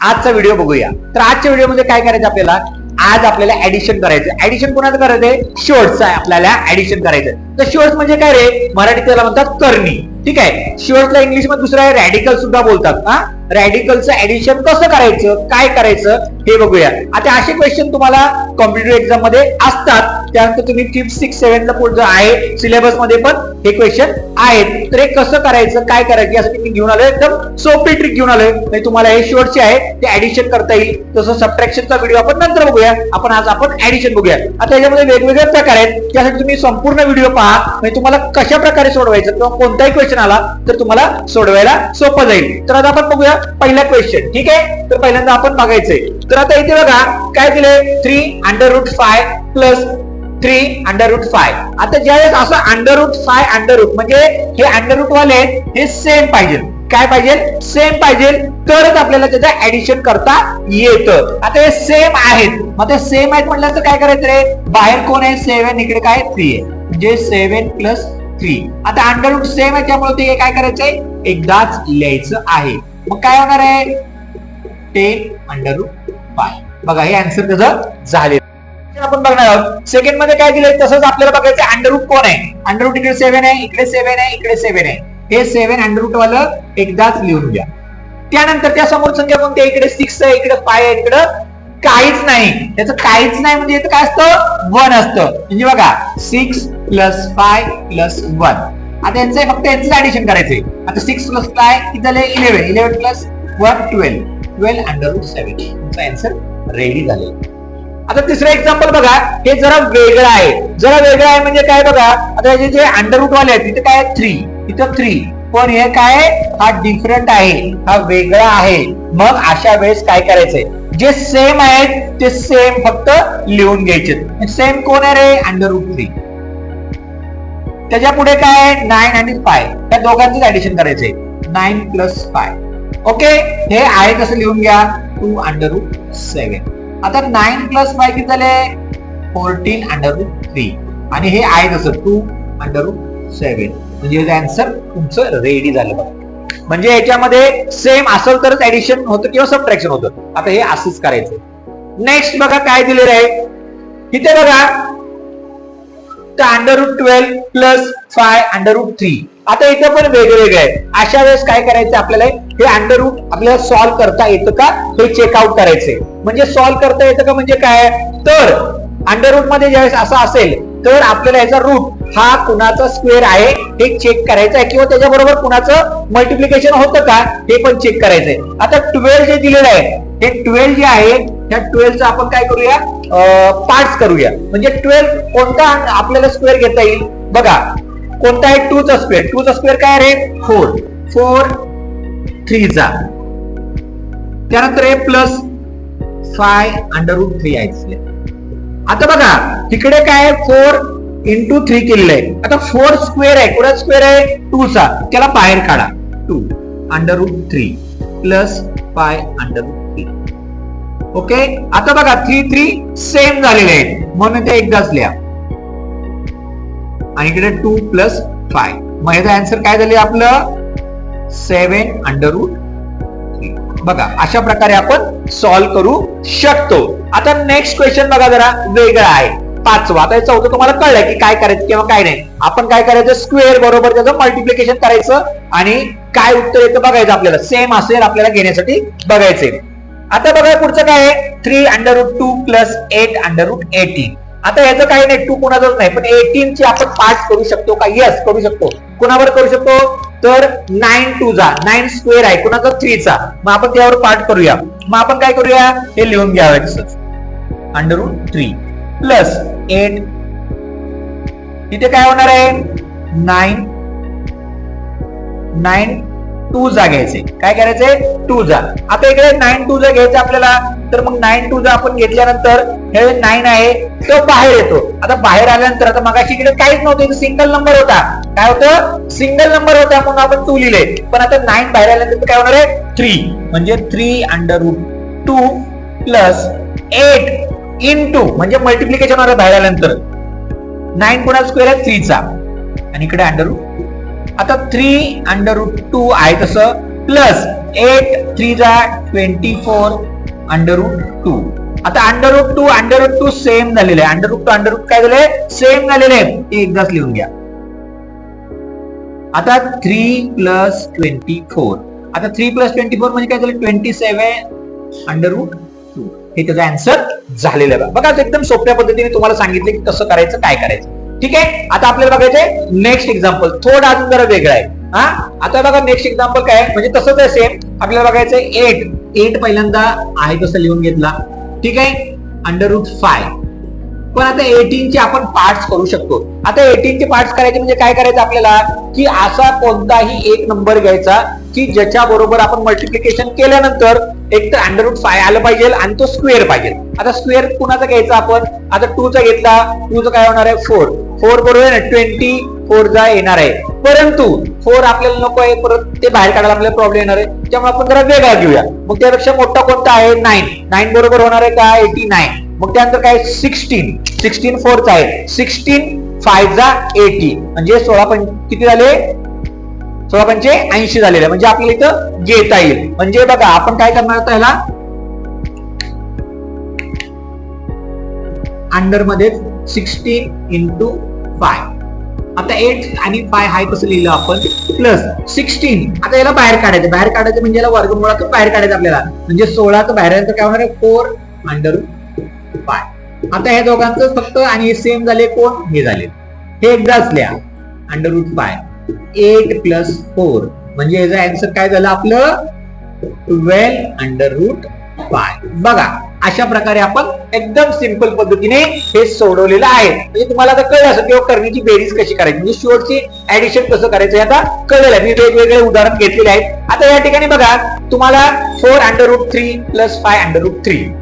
आजचा व्हिडिओ बघूया. तर आजच्या व्हिडिओमध्ये काय करायचं आपल्याला, आज आपल्याला ऍडिशन करायचं. ऍडिशन कोणाचं करायचंय, शॉर्ट्स आहे आपल्याला ऍडिशन करायचं. तर शॉर्ट्स म्हणजे काय रे, मराठीत त्याला म्हणतात करणी. ठीक आहे, शॉर्ट्सला इंग्लिश मध्ये दुसरा आहे रॅडिकल सुद्धा बोलतात. रॅडिकलचं ऍडिशन कसं करायचं, काय करायचं हे बघूया. आता असे क्वेश्चन तुम्हाला कॉम्पिटेटिव्ह एक्झाम मध्ये असतात. त्यानंतर तुम्ही 5th 6th 7th ला पुढे आहे सिलेबस मध्ये पण हे क्वेश्चन आहेत. तर हे कसं करायचं, काय करायचं यासाठी मी घेऊन आलोय एकदम सोपी ट्रिक घेऊन आलोय. म्हणजे तुम्हाला हे शॉर्टचे आहे ते ऍडिशन करता येईल. तसं सबट्रॅक्शनचा व्हिडिओ आपण नंतर बघूया. आपण ऍडिशन बघूया. आता याच्यामध्ये वेगवेगळे प्रकार आहेत, त्यासाठी तुम्ही संपूर्ण व्हिडिओ पहा. म्हणजे तुम्हाला कशा प्रकारे सोडवायचं किंवा कोणताही क्वेश्चन आला तर तुम्हाला सोडवायला सोपं जाईल. तर आता आपण बघूया पहिला क्वेश्चन. ठीक आहे, तर पहिल्यांदा आपण बघायचंय. तर आता इथे बघा काय दिले, 3√5 प्लस 3√5. आता ज्यावेळेस असं √5 म्हणजे हे अंडररूट वाले हे सेम पाहिजे. काय पाहिजे, सेम पाहिजे, तरच आपल्याला त्याचं ऍडिशन करता येतं. आता हे सेम आहेत, मग ते सेम आहेत म्हटलं तर काय करायचं रे, बाहेर कोण आहे 7, इकडे काय 3 आहे, म्हणजे 7 + 3. आता अंडररूट सेम आहे त्यामुळे ते काय करायचंय, एकदाच लिहायचं आहे. मग काय होणार आहे, 10√5. बघा हे आन्सर त्याचं झाले. आपण बघणार आहोत सेकंड मध्ये काय दिलंय तसंच आपल्याला बघायचं अंडररूट कोण आहे. अंडररूट इकडे 7 आहे, इकडे 7 आहे, इकडे 7 आहे. हे 7 अंडररूट वालं एकदाच लिहून घ्या. त्यानंतर त्या समोर संख्या कोणती, इकडे 6 आहे, इकडे 5 आहे, इकडे काहीच नाही. त्याचं काहीच नाही म्हणजे इथं काय असतं, 1 असतं. म्हणजे बघा 6 + 5 + 1. आता यांचं फक्त यांचं ऍडिशन करायचंय. आता 6 + 5 किती झाले, 11. 11 + 1 12. 12√7. तुमचा आन्सर रेडी झाले. आता तिसरं एक्झाम्पल बघा, हे जरा वेगळं आहे. जरा वेगळं आहे म्हणजे काय बघा, आता जे अंडररूट वाले आहेत तिथे काय 3, इथं 3, पण हे काय हा डिफरंट आहे, हा वेगळा आहे. मग अशा वेळेस काय करायचंय, जे सेम आहेत ते सेम फक्त लिहून घ्यायचे. सेम कोण आहे रे, √3. त्याच्या पुढे काय 9 आणि 5, त्या दोघांचं ऍडिशन करायचंय. 9 + 5. ओके, हे आहे कसं लिहून घ्या, 2√7. आता 9 + 5 किती झाले, 14√3. आणि हे आहे कसं 2√7. म्हणजे आन्सर तुमचं रेडी झालं बघा. म्हणजे याच्यामध्ये सेम असेल तरच ऍडिशन होतं किंवा सबट्रॅक्शन होतं. आता हे असंच करायचं. नेक्स्ट बघा काय दिलेलं आहे इथे बघा, तर √12 + 5√3. आता इथं पण वेगवेगळे आहे. अशा वेळेस काय करायचं आपल्याला, हे अंडररूट आपल्याला सॉल्व्ह करता येतं का हे चेकआउट करायचंय. म्हणजे सॉल्व्ह करता येतं का म्हणजे काय, तर अंडररूट मध्ये ज्यावेळेस असं असेल तर आपल्याला याचा रूट हा कुणाचा स्क्वेअर आहे हे चेक करायचं आहे, किंवा त्याच्याबरोबर कुणाचं मल्टिप्लिकेशन होतं का हे पण चेक करायचंय. आता 12 जे दिलेलं आहे, हे 12 जे आहे त्या 12चं आपण काय करूया, पार्ट्स करूया. म्हणजे 12 कोणता आपल्याला स्क्वेअर घेता येईल बघा, कोणता आहे 2चा स्क्वेअर. 2चा स्क्वेअर काय रे, 4. 4 3चा. त्यानंतर हे प्लस 5√3 आहे. आता बघा तिकडे काय 4 × 3 केलेलं आहे. आता 4 स्क्वेअर आहे, कुठला स्क्वेअर आहे 2चा, त्याला बाहेर काढा. 2√3 + 5√3. ओके, आता बघा 3 3 सेम झालेले आहेत म्हणून ते एकदाच लिहा. आणि इकडे 2 + 5. मग याचा आन्सर काय झाले आपलं 7√3. बघा अशा प्रकारे आपण सॉल्व्ह करू शकतो. आता नेक्स्ट क्वेश्चन बघा, जरा वेगळा आहे. 5वा. आता याचं होतं तुम्हाला कळलंय की काय करायचं किंवा काय नाही. आपण काय करायचं, स्क्वेअर बरोबर त्याचं मल्टिप्लिकेशन करायचं आणि काय उत्तर येतं बघायचं. आपल्याला सेम असेल आपल्याला घेण्यासाठी बघायचे. आता बघा पुढचं काय आहे, 3√2 + 8√18. आता याचं काही नाही, 2 कोणाचंच नाही, पण 18 ची आपण पार्ट करू शकतो का, यस करू शकतो. कोणावर करू शकतो, तर 9 2जा 9 स्क्वेअर आहे कुणाचा 3चा. मग आपण त्यावर पार्ट करूया. मग आपण काय करूया, हे लिहून घ्यावं तसंच, √3 + 8. इथे काय होणार आहे 9 2जा घ्यायचे. काय करायचंय 2जा. आता इकडे 9 2जा घ्यायचं आपल्याला, तर मग 9 2जा आपण घेतल्यानंतर हे 9 आहे तो बाहेर येतो. आता बाहेर आल्यानंतर आता मगाशी इकडे काहीच नव्हतं, सिंगल नंबर होता. काय होतं, सिंगल नंबर होता म्हणून आपण 2 लिहिले. पण आता 9 बाहेर आल्यानंतर काय होणार आहे 3. म्हणजे 3√2 + 8 * म्हणजे मल्टिप्लिकेशन होणार बाहेर आल्यानंतर. 9 कोणा स्क्वेअर आहे 3चा आणि इकडे अंडररूट. आता 3√2 आहे तसं प्लस 8 3 जा 24 √2. आता √2 सेम झालेले आहे. √2 काय झाले सेम झालेले आहे. ते एकदाच लिहून घ्या. आता 3 + 24. आता 3 + 24 म्हणजे काय झालं 27 √2. हे त्याचा आन्सर झालेलं आहे. बघा एकदम सोप्या पद्धतीने तुम्हाला सांगितलं की कसं करायचं काय करायचं. ठीक आहे. आता आपल्याला बघायचंय नेक्स्ट एक्झाम्पल. थोडं अजून जरा वेगळं आहे. आता बघा नेक्स्ट एक्झाम्पल काय म्हणजे तसंच आहे सेम. आपल्याला बघायचंय 8 पहिल्यांदा आहे तसं लिहून घेतला. ठीक आहे. √5. पण आता 18 चे आपण पार्ट्स करू शकतो. आता 18 चे पार्ट्स करायचे म्हणजे काय करायचं आपल्याला की असा कोणताही एक नंबर घ्यायचा की ज्याच्या बरोबर आपण मल्टिप्लिकेशन केल्यानंतर एक तर √5 आलं पाहिजे आणि तो स्क्वेअर पाहिजे. आता स्क्वेअर कुणाचा घ्यायचा आपण. आता 2 चा घेतला. 2 चा काय होणार आहे 4 बरोबर आहे ना 24 जा येणार आहे. परंतु 4 आपल्याला नको आहे. परत ते बाहेर काढायला आपल्याला प्रॉब्लेम येणार आहे. त्यामुळे आपण जरा वेगळा घेऊया. मग त्यापेक्षा मोठा कोणता आहे 9 बरोबर होणार आहे का 89. मग त्यानंतर काय 16 4चा आहे. 16 5 जा 80 म्हणजे 16 किती झाले 16 पंचे 80 झालेले. म्हणजे आपल्याला इथं घेता येईल. म्हणजे बघा आपण काय करणार आता ह्याला अंडर मध्ये 16 × 5. आता 8 आणि 5 हाय कसं लिहिलं आपण प्लस 16. आता याला बाहेर काढायचं म्हणजे याला वर्गमुळातून बाहेर काढायचं आपल्याला. म्हणजे 16 तर बाहेर काय होणार आहे 4 √5. आता ह्या दोघांचं फक्त आणि सेम झाले कोण हे झाले. हे एकदा असल्या √5 8 + 4 म्हणजे याचा आन्सर काय झालं आपलं 12 √5. बघा अशा प्रकारे आपण एकदम सिंपल पद्धतीने हे सोडवलेलं आहे. म्हणजे तुम्हाला आता कळलं असं किंवा करण्याची बेरीज कशी करायची म्हणजे शेवटची ऍडिशन कसं करायचं आता कळलेलं आहे. मी वेगवेगळे उदाहरण घेतलेले आहेत. आता या ठिकाणी बघा तुम्हाला 4 √3 + 5 √3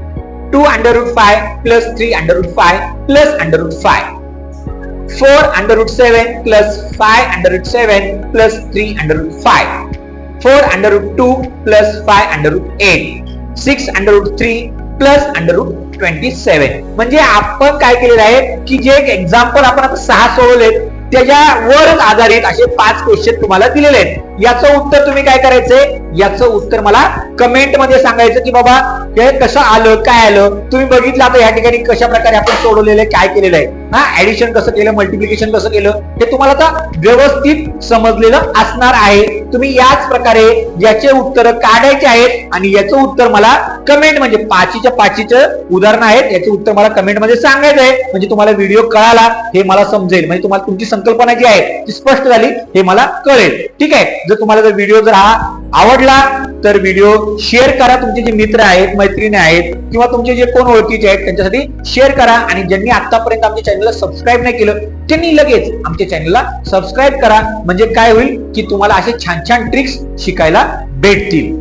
2 √5 + 3 √5 + √5 4 √7 + 5 √7 + 3 √5 4 √2 + 5 √8 6 √3 + √27. म्हणजे आपण काय केलेलं आहे की जे एक्झाम्पल आपण आता 6 सोडवले त्याच्यावरच आधारित असे 5 क्वेश्चन तुम्हाला दिलेले आहेत. याचं उत्तर तुम्ही काय करायचंय याचं उत्तर मला कमेंट मध्ये सांगायचं की बाबा हे कसं आलं काय आलं. तुम्ही बघितलं आता या ठिकाणी कशा प्रकारे आपण सोडवलेलं आहे काय केलेलं आहे. ऍडिशन कसं केलं मल्टिप्लिकेशन कसं केलं हे तुम्हाला आता व्यवस्थित समजलेलं असणार आहे. तुम्ही याच प्रकारे याचे उत्तर काढायचे आहेत आणि याचं उत्तर मला कमेंट म्हणजे 5च्या उदाहरण आहेत याचे उत्तर मला कमेंट मध्ये सांगायचं आहे. म्हणजे तुम्हाला व्हिडिओ कळाला हे मला समजेल. म्हणजे तुम्हाला तुमची संकल्पना जी आहे ती स्पष्ट झाली हे मला कळेल. ठीक आहे. जर व्हिडिओ जर हा आवडला तर व्हिडिओ शेअर करा. तुमचे जे मित्र आहेत मैत्रिणी आहेत किंवा तुमचे जे कोण ओळखीचे आहेत त्यांच्यासाठी शेअर करा. आणि ज्यांनी आतापर्यंत आमच्या चॅनलला सबस्क्राईब नाही केलं त्यांनी लगेच आमच्या चॅनलला सबस्क्राईब करा. म्हणजे काय होईल की तुम्हाला असे छान छान ट्रिक्स शिकायला भेटतील.